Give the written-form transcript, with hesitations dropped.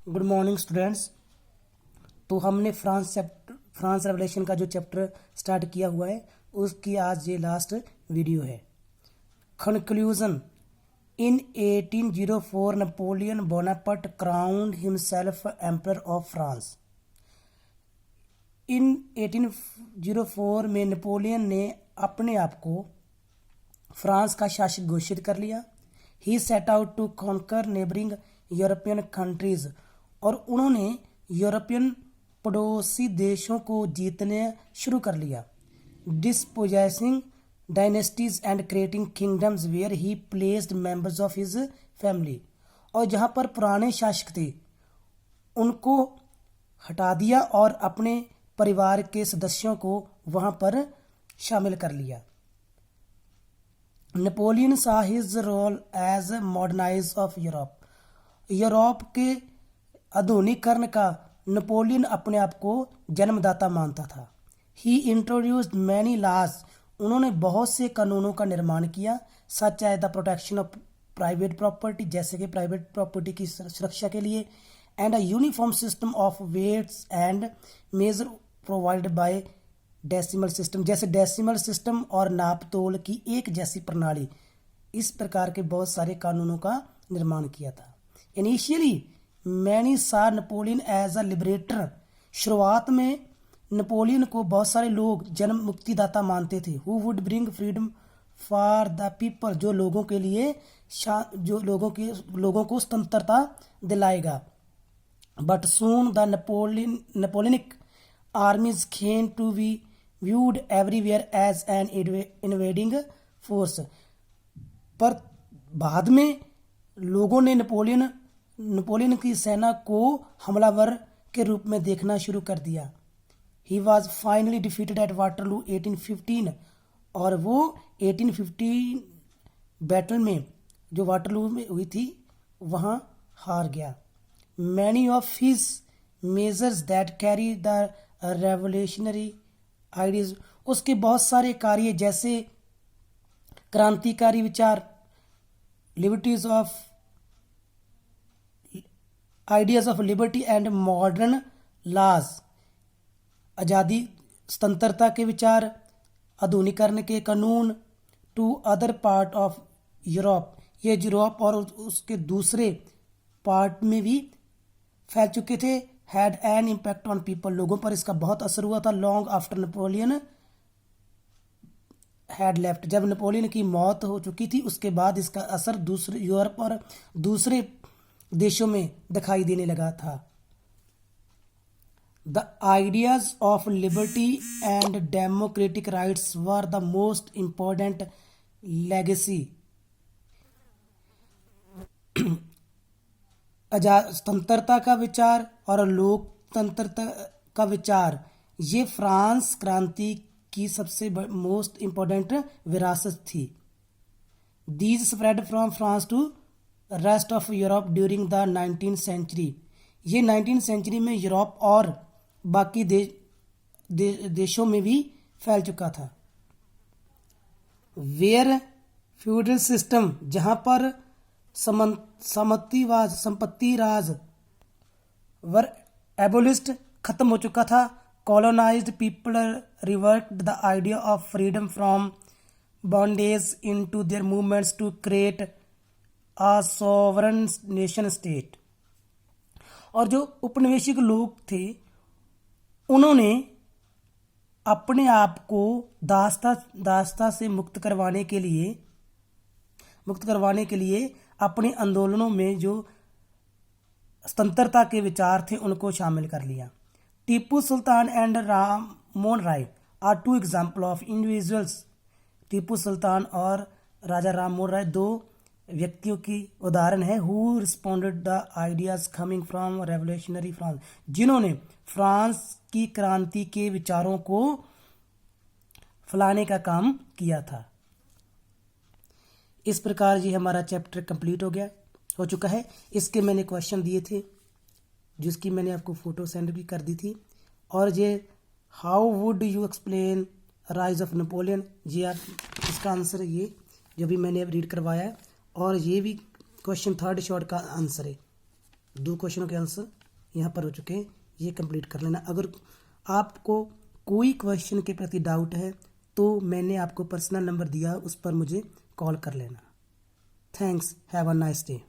Good morning students. तो हमने France revolution का जो चैप्टर स्टार्ट किया हुआ है उसकी आज ये लास्ट वीडियो है। Conclusion. In 1804 Napoleon Bonaparte crowned himself emperor of France. In 1804 में नेपोलियन ने अपने आप को फ्रांस का शासक घोषित कर लिया। He set out to conquer neighbouring European countries, और उन्होंने यूरोपियन पड़ोसी देशों को जीतने शुरू कर लिया। Dispossessing dynasties and creating kingdoms where he placed members of his family, और जहाँ पर पुराने शासक थे उनको हटा दिया और अपने परिवार के सदस्यों को वहाँ पर शामिल कर लिया। Napoleon saw his role as a modernizer of Europe. Europe के आधुनिकीकरण का नेपोलियन अपने आप को जन्मदाता मानता था। ही इंट्रोड्यूस्ड मैनी लॉज, उन्होंने बहुत से कानूनों का निर्माण किया। Such as the protection of private property, जैसे कि प्राइवेट प्रॉपर्टी की सुरक्षा के लिए, and a uniform system of weights and measure provided by decimal system, जैसे डेसिमल सिस्टम और नापतोल की एक जैसी प्रणाली। इस प्रकार के बहुत सारे कानूनों का निर्माण किया था। इनिशियली मैनी सा नेपोलियन एज अ लिबरेटर, शुरुआत में नेपोलियन को बहुत सारे लोग जन्म मुक्तिदाता मानते थे। Who would bring freedom for the people, जो लोगों के लिए जो लोगों को स्वतंत्रता दिलाएगा। But soon the Napoleonic आर्मीज came to be viewed everywhere as an invading force, पर बाद में लोगों ने नेपोलियन की सेना को हमलावर के रूप में देखना शुरू कर दिया। He was finally defeated at Waterloo 1815, और वो 1815 बैटल में जो वाटरलू में हुई थी वहाँ हार गया। Many of his measures that carry the revolutionary ideas, उसके बहुत सारे कार्य जैसे क्रांतिकारी विचार, liberties of ideas of liberty and modern laws, आज़ादी स्वतंत्रता के विचार, आधुनिकीकरण के कानून, to other part of Europe, ये यूरोप और उसके दूसरे पार्ट में भी फैल चुके थे। Had an impact on people, लोगों पर इसका बहुत असर हुआ था। Long after Napoleon had left, जब नेपोलियन की मौत हो चुकी थी उसके बाद इसका असर दूसरे यूरोप और दूसरे देशों में दिखाई देने लगा था। The ideas of liberty and democratic rights were the most important legacy. स्वतंत्रता का विचार और लोकतंत्रता का विचार, ये फ्रांस क्रांति की सबसे मोस्ट इम्पोर्टेंट विरासत थी। These spread from France to rest of Europe during the 19th century, ये 19th सेंचुरी में यूरोप और बाकी देशों में भी फैल चुका था। वेयर फ्यूडल सिस्टम, जहाँ पर संपत्ति राज वर एबोलिस्ट, खत्म हो चुका था। Colonised people revert the idea of freedom from bondage into their movements to create a sovereign nation state, और जो उपनिवेशिक लोग थे उन्होंने अपने आप को दासता से मुक्त करवाने के लिए अपने आंदोलनों में जो स्वतंत्रता के विचार थे उनको शामिल कर लिया। Tipu Sultan and Ram Mohan Roy are two example of individuals. Tipu Sultan और राजा राम मोहन राय दो व्यक्तियों की उदाहरण है। Who responded the ideas coming from revolutionary France, जिन्होंने फ्रांस की क्रांति के विचारों को फैलाने का काम किया था। इस प्रकार ये हमारा चैप्टर कंप्लीट हो चुका है। इसके मैंने क्वेश्चन दिए थे जिसकी मैंने आपको फोटो सेंड भी कर दी थी। और ये how would you explain rise of Napoleon, ये आप इसका आंसर है, ये जो भी मैंने अब रीड करवाया है, और ये भी क्वेश्चन थर्ड शॉर्ट का आंसर है। 2 क्वेश्चनों के आंसर यहाँ पर हो चुके हैं, ये कंप्लीट कर लेना। अगर आपको कोई क्वेश्चन के प्रति डाउट है तो मैंने आपको पर्सनल नंबर दिया, उस पर मुझे कॉल कर लेना। Thanks, have a nice day.